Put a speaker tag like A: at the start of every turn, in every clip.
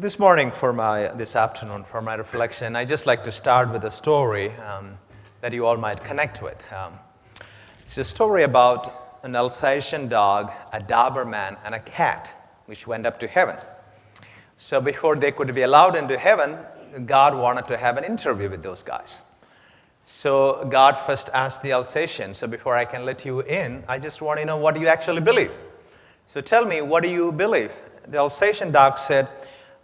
A: This morning, this afternoon, for my reflection, I just like to start with a story that you all might connect with. It's a story about an Alsatian dog, a Doberman, and a cat, which went up to heaven. So before they could be allowed into heaven, God wanted to have an interview with those guys. So God first asked the Alsatian, so before I can let you in, I just want to know what do you actually believe. So tell me, what do you believe? The Alsatian dog said,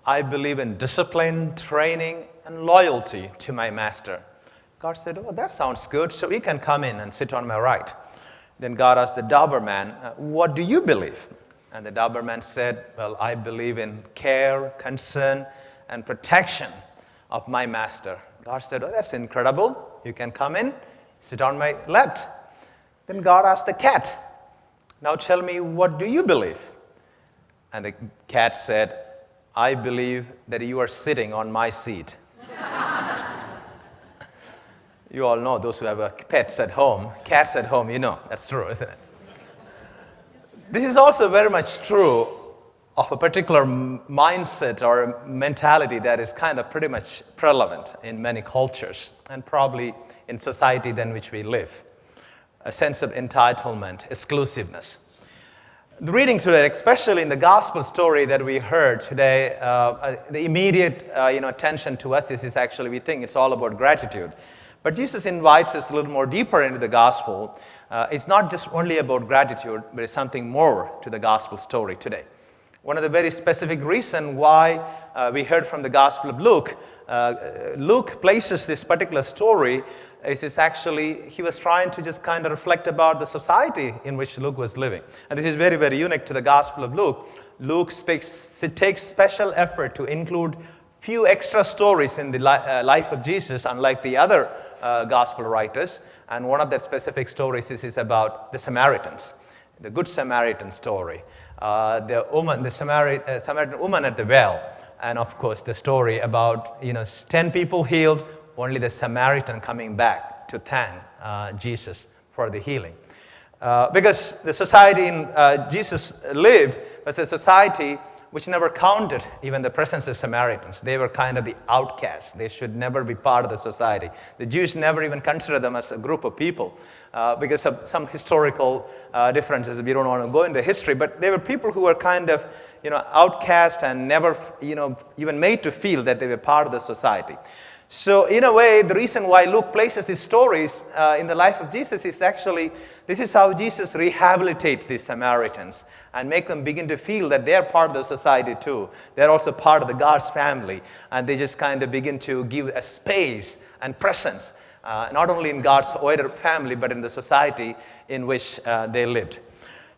A: I believe in discipline, training, and loyalty to my master. God said, oh, that sounds good, so you can come in and sit on my right. Then God asked the Doberman, what do you believe? And the Doberman said, well, I believe in care, concern, and protection of my master. God said, oh, that's incredible. You can come in, sit on my left. Then God asked the cat, now tell me, what do you believe? And the cat said, I believe that you are sitting on my seat. You all know, those who have pets at home, cats at home, you know, that's true, isn't it? This is also very much true of a particular mindset or mentality that is kind of pretty much prevalent in many cultures and probably in society in which we live. A sense of entitlement, exclusiveness. The reading today, especially in the gospel story that we heard today, the immediate attention to us is actually, we think it's all about gratitude. But Jesus invites us a little more deeper into the gospel. It's not just only about gratitude, but it's something more to the gospel story today. One of the very specific reasons why we heard from the Gospel of Luke, Luke places this particular story is actually, he was trying to just kind of reflect about the society in which Luke was living. And this is very, very unique to the Gospel of Luke. Luke takes special effort to include few extra stories in the life of Jesus, unlike the other Gospel writers. And one of the specific stories is about the Samaritans, the Good Samaritan story, the Samaritan woman at the well, and of course the story about 10 people healed, only the Samaritan coming back to thank Jesus for the healing. Because the society in Jesus lived was a society which never counted even the presence of Samaritans. They were kind of the outcasts. They should never be part of the society. The Jews never even considered them as a group of people because of some historical differences. We don't want to go into history, but they were people who were kind of outcast and never even made to feel that they were part of the society. So in a way, the reason why Luke places these stories in the life of Jesus is actually, this is how Jesus rehabilitates these Samaritans and make them begin to feel that they're part of the society too. They're also part of the God's family, and they just kind of begin to give a space and presence, not only in God's wider family, but in the society in which they lived.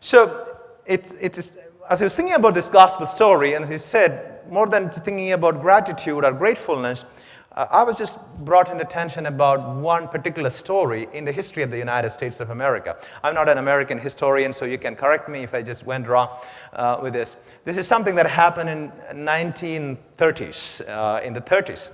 A: So it is, as I was thinking about this gospel story, and as he said, more than thinking about gratitude or gratefulness, I was just brought into attention about one particular story in the history of the United States of America. I'm not an American historian, so you can correct me if I just went wrong with this. This is something that happened in 1930s, in the 30s.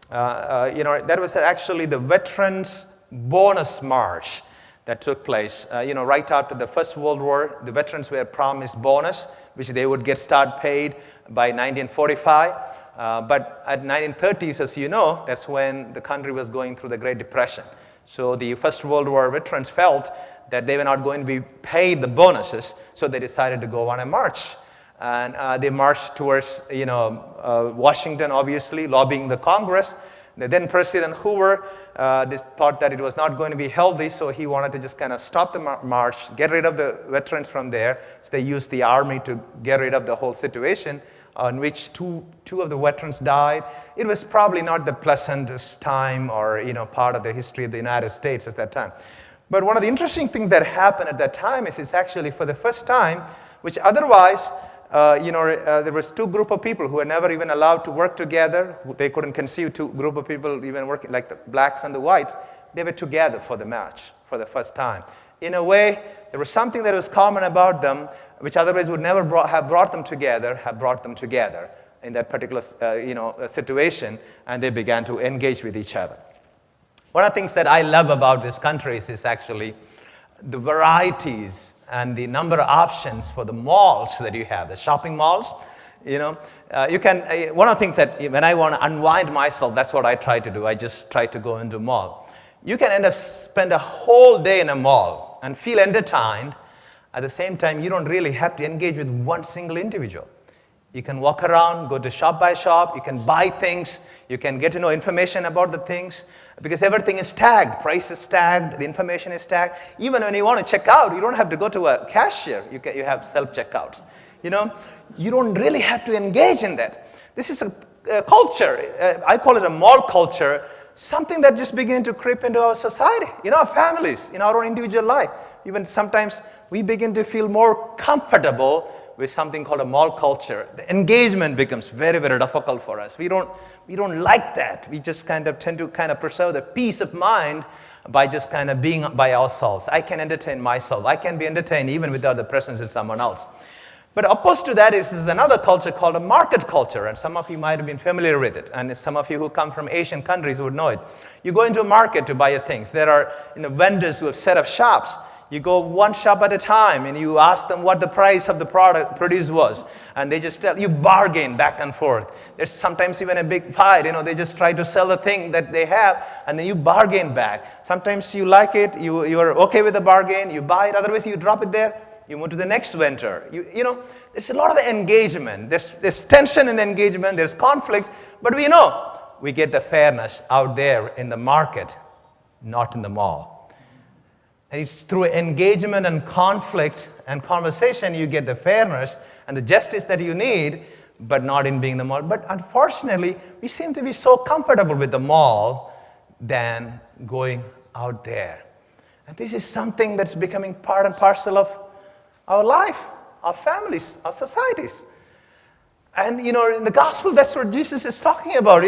A: That was actually the Veterans Bonus March that took place. Right after the First World War, the veterans were promised bonus, which they would start paid by 1945. But at 1930s, as you know, that's when the country was going through the Great Depression. So the First World War veterans felt that they were not going to be paid the bonuses, so they decided to go on a march. And they marched towards, Washington, obviously, lobbying the Congress. The then President Hoover thought that it was not going to be healthy, so he wanted to just kind of stop the march, get rid of the veterans from there. So they used the army to get rid of the whole situation, on which two of the veterans died. It was probably not the pleasantest time or part of the history of the United States at that time. But one of the interesting things that happened at that time is actually for the first time, which otherwise, there was two group of people who were never even allowed to work together. They couldn't conceive two group of people even working, like the blacks and the whites. They were together for the march for the first time. In a way, there was something that was common about them, which otherwise would never have brought them together in that particular situation, and they began to engage with each other. One of the things that I love about this country is actually the varieties and the number of options for the malls that you have, the shopping malls. You can, one of the things that when I want to unwind myself, that's what I try to do. I just try to go into a mall. You can end up spend a whole day in a mall and feel entertained. At the same time, you don't really have to engage with one single individual. You can walk around, go to shop by shop, you can buy things, you can get to know information about the things, because everything is tagged, price is tagged, the information is tagged. Even when you want to check out, you don't have to go to a cashier, you have self-checkouts. You don't really have to engage in that. This is a culture, I call it a mall culture, something that just began to creep into our society, in our families, in our own individual life. Even sometimes we begin to feel more comfortable with something called a mall culture. The engagement becomes very, very difficult for us. We don't like that. We just kind of tend to kind of preserve the peace of mind by just kind of being by ourselves. I can entertain myself. I can be entertained even without the presence of someone else. But opposed to that is another culture called a market culture, and some of you might have been familiar with it, and some of you who come from Asian countries would know it. You go into a market to buy your things. There are vendors who have set up shops. You go one shop at a time and you ask them what the price of the produce was, and they just tell you, bargain back and forth. There's sometimes even a big fight. They just try to sell the thing that they have, and then you bargain back. Sometimes you like it, you're okay with the bargain, you buy it. Otherwise, you drop it there. You move to the next vendor. There's a lot of engagement. There's tension in the engagement. There's conflict, but we know we get the fairness out there in the market, not in the mall. And it's through engagement and conflict and conversation you get the fairness and the justice that you need, but not in being the mall. But unfortunately, we seem to be so comfortable with the mall than going out there. And this is something that's becoming part and parcel of our life, our families, our societies. And in the gospel, that's what Jesus is talking about.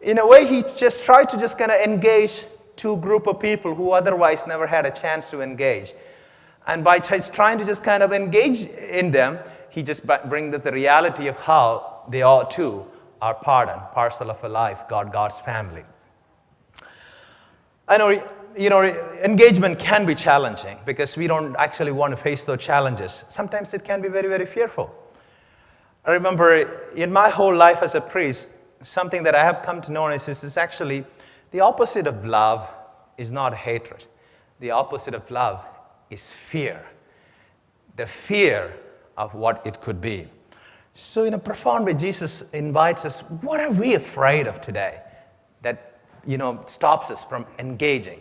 A: In a way, he just tried to just kind of engage two group of people who otherwise never had a chance to engage. And by just trying to just kind of engage in them, he just brings the reality of how they all too are part and parcel of a life, God's family. I know, engagement can be challenging because we don't actually want to face those challenges. Sometimes it can be very, very fearful. I remember in my whole life as a priest, something that I have come to know is actually the opposite of love is not hatred. The opposite of love is fear. The fear of what it could be. So in a profound way, Jesus invites us, what are we afraid of today that stops us from engaging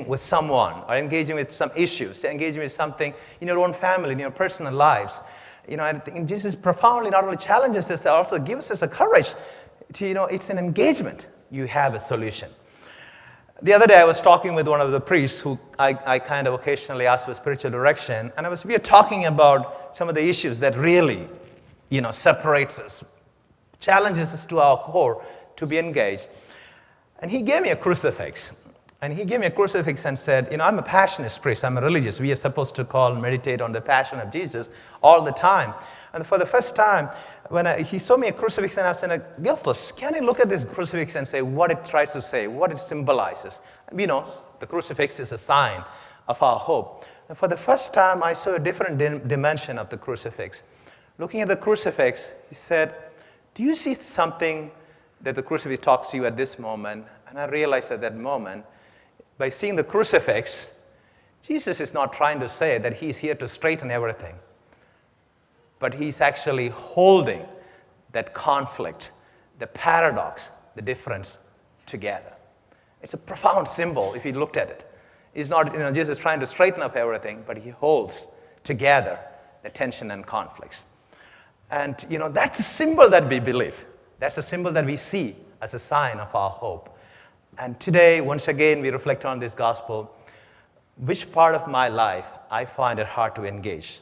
A: with someone, or engaging with some issues, engaging with something in your own family, in your personal lives. I think Jesus profoundly not only challenges us, also gives us a courage to, it's an engagement. You have a solution. The other day I was talking with one of the priests who I kind of occasionally ask for spiritual direction, and we were talking about some of the issues that really, separates us, challenges us to our core to be engaged. And he gave me a crucifix. And he gave me a crucifix and said, I'm a passionist priest, I'm a religious. We are supposed to meditate on the passion of Jesus all the time. And for the first time, when he saw me a crucifix and I said, Giltus, can you look at this crucifix and say what it tries to say, what it symbolizes? The crucifix is a sign of our hope. And for the first time, I saw a different dimension of the crucifix. Looking at the crucifix, he said, do you see something that the crucifix talks to you at this moment? And I realized at that moment, by seeing the crucifix, Jesus is not trying to say that he's here to straighten everything, but he's actually holding that conflict, the paradox, the difference together. It's a profound symbol if you looked at it. It's not Jesus trying to straighten up everything, but he holds together the tension and conflicts. And that's a symbol that we believe. That's a symbol that we see as a sign of our hope. And today, once again, we reflect on this gospel. Which part of my life I find it hard to engage?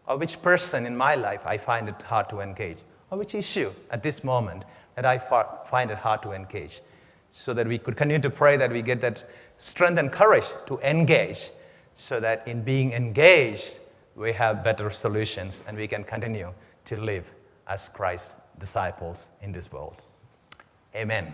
A: Or which person in my life I find it hard to engage? Or which issue at this moment that I find it hard to engage? So that we could continue to pray that we get that strength and courage to engage, so that in being engaged, we have better solutions and we can continue to live as Christ's disciples in this world. Amen.